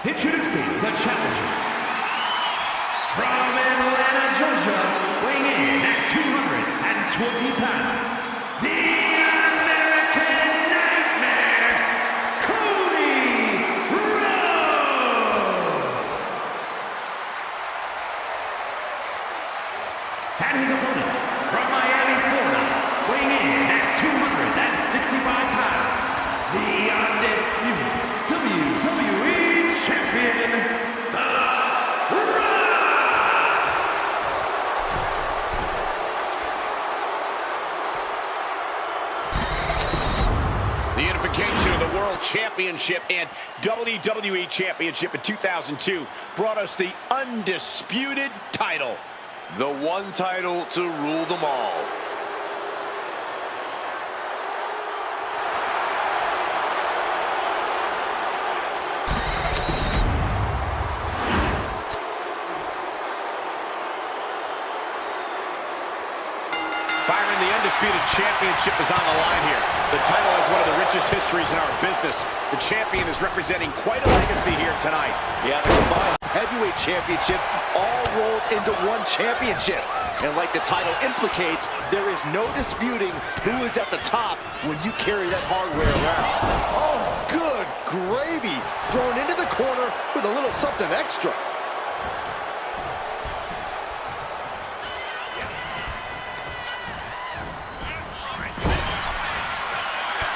Introducing the challenger. From Atlanta, Georgia, weighing in at 220 pounds, the American Nightmare, Cody Rhodes. And his opponent, from Miami, Florida, weighing in at 265 pounds, the undisputed WWE Champion, The Rock. The unification of the World Championship and WWE Championship in 2002 brought us the undisputed title. The one title to rule them all. Byron, the undisputed championship is on the line here. The title has one of the richest histories in our business. The champion is representing quite a legacy here tonight. Yeah, the combined heavyweight championship all rolled into one championship. And like the title implicates, there is no disputing who is at the top when you carry that hardware around. Oh, good gravy. Thrown into the corner with a little something extra.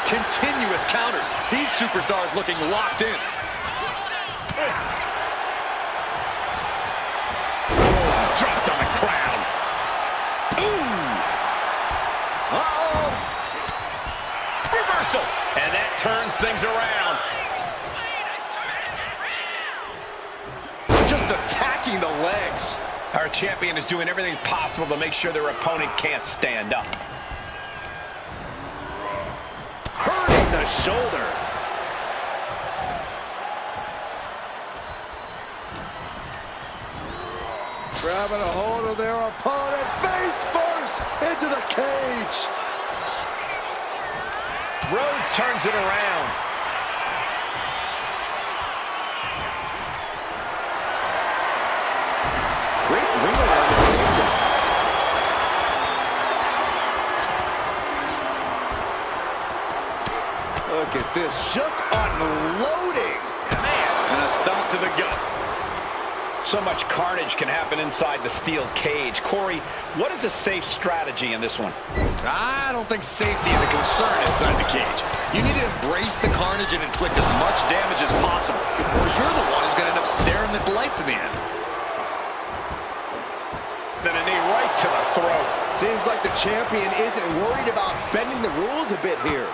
Continuous counters. These superstars looking locked in. Dropped on the crowd. Ooh. Uh-oh. Reversal. And that turns things around. Just attacking the legs. Our champion is doing everything possible to make sure their opponent can't stand up. Hurting the shoulder. Grabbing a hold of their opponent, face first into the cage. Rhodes turns it around. Great ring awareness saved him. Look at this, just unloading. Man, and a stomp to the gut. So much carnage can happen inside the steel cage. Corey, what is a safe strategy in this one? I don't think safety is a concern inside the cage. You need to embrace the carnage and inflict as much damage as possible, or you're the one who's going to end up staring at the lights in the end. Then a knee right to the throat. Seems like the champion isn't worried about bending the rules a bit here.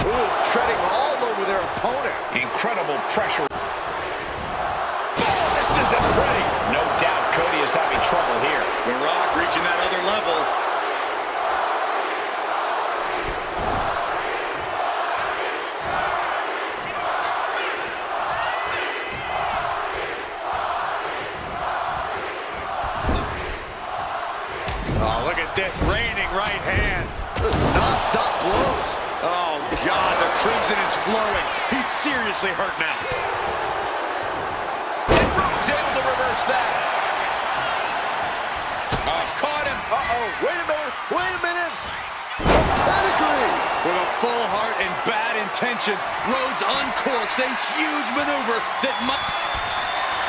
Ooh, treading all over their opponent. Incredible pressure. This isn't pretty. No doubt Cody is having trouble here. The Rock reaching that other level. Oh, look at this. Raining right hands. Non-stop blows. Oh, God, the crimson is flowing. He's seriously hurt now. And Rhodes able to reverse that. Oh, caught him. Uh-oh, wait a minute, wait a minute. Pedigree. With a full heart and bad intentions, Rhodes uncorks a huge maneuver that might...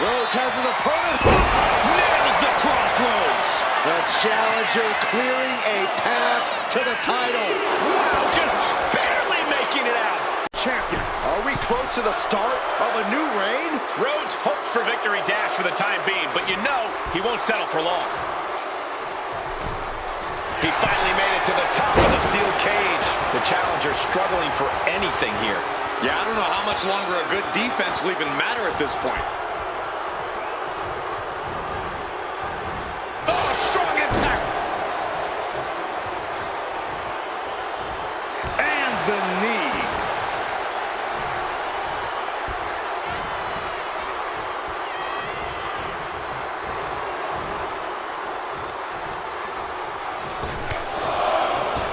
Rhodes has his opponent. Nails the crossroads. The challenger clearing a path to the title. Wow, just barely making it out. Champion, are we close to the start of a new reign? Rhodes hopes for victory dash for the time being, but you know he won't settle for long. He finally made it to the top of the steel cage. The challenger struggling for anything here. Yeah, I don't know how much longer a good defense will even matter at this point. Oh, strong impact. And the knee.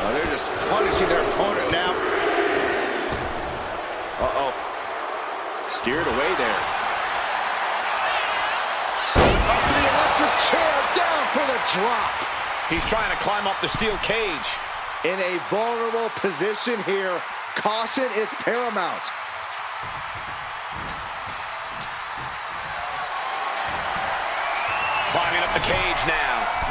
Oh, they're just punishing their opponent now. Uh-oh. steered away there. Up to the electric chair, down for the drop. He's trying to climb up the steel cage. In a vulnerable position here, caution is paramount. Climbing up the cage now.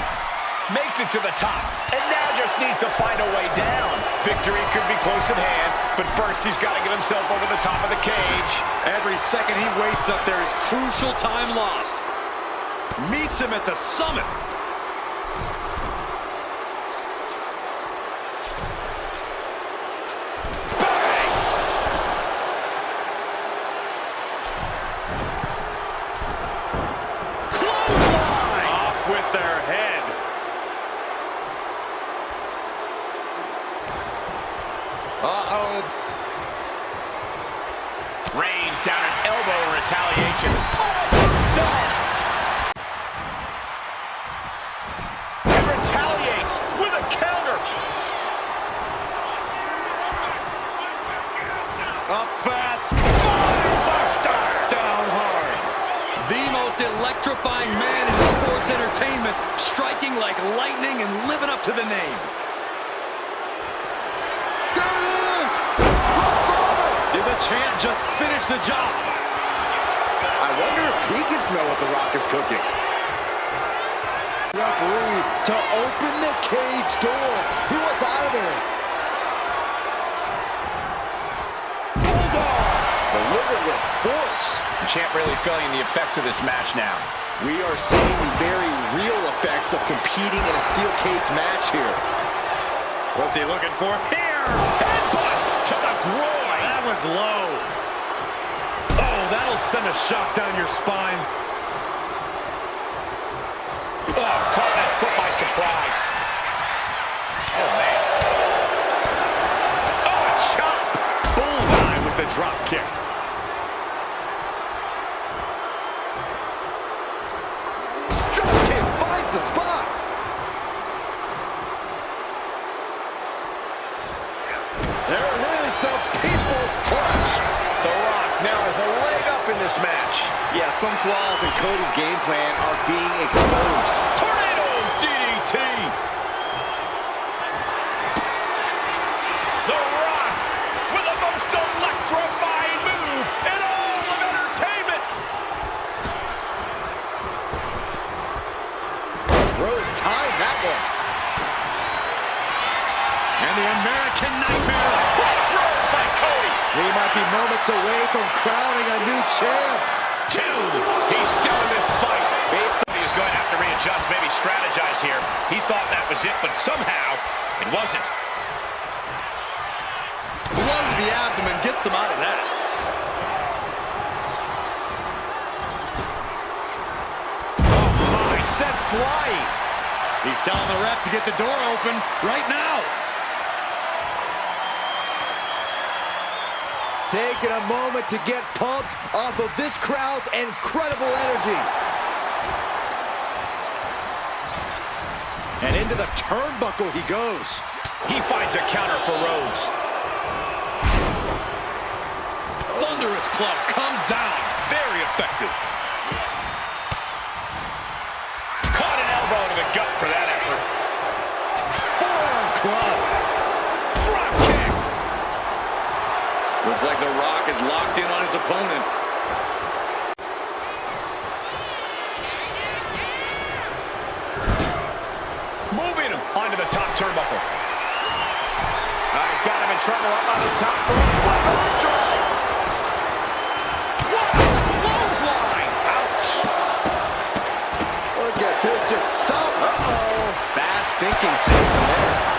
Makes it to the top, and now just needs to find a way down. Victory could be close at hand, but first he's got to get himself over the top of the cage. Every second he wastes up there is crucial time lost. Meets him at the summit. Bang! Clothesline! Off with their head. Uh-oh. Reigns down an elbow in retaliation. And retaliates with a counter. Up fast. Buster. Down hard. The most electrifying man in sports entertainment, striking like lightning and living up to the name. Did the champ just finish the job? I wonder if he can smell what The Rock is cooking. Referee to open the cage door. He wants out of there. Bulldog delivered with force. The champ really feeling the effects of this match now. We are seeing the very real effects of competing in a steel cage match here. What's he looking for here? Headbutt to the groin. That was low. Oh, that'll send a shock down your spine. Oh, caught that foot by surprise. Oh, man. Oh, a chop. Bullseye with the drop kick. Drop kick finds the spot. There it is, the people's clutch. The Rock now has a leg up in this match. Yeah, some flaws in Cody's game plan are being exposed. Tornado DDT. The Rock with the most electrifying move in all of entertainment. Rhodes timed that one. And the American Nightmare. Crossroads by Cody. We might be moments away from crowning a new champ. Two. He's still in this fight. He thought he was going to have to readjust, maybe strategize here. He thought that was it, but somehow it wasn't. Blow to the abdomen gets them out of that. Oh my, sent flying. He's telling the ref to get the door open right now. Taking a moment to get pumped off of this crowd's incredible energy. And into the turnbuckle he goes. He finds a counter for Rhodes. Thunderous club comes down. Very effective. Caught an elbow to the gut for that effort. Forearm club. Drop kick. Looks like The Rock is locked in on his opponent. Moving him onto the top turnbuckle. He's got him in trouble up on the top rope. What a drive! What a clothesline! Ouch! Look at this, just stop. Uh-oh. Fast thinking saved him there.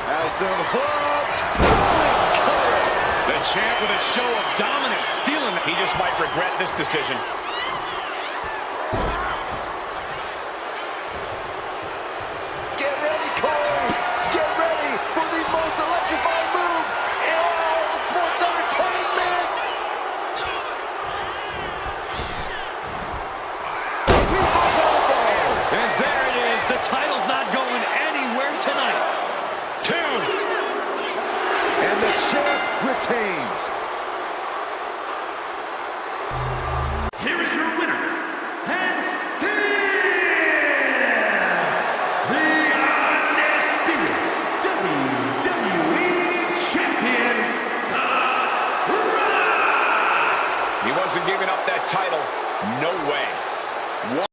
Has them hooked. The champ with a show of dominance, stealing it. He just might regret this decision. Get ready, Cole. Get ready for the most electrifying move in all of sports entertainment. People's elbow. And there it is. The title's not going anywhere tonight. 2. retains.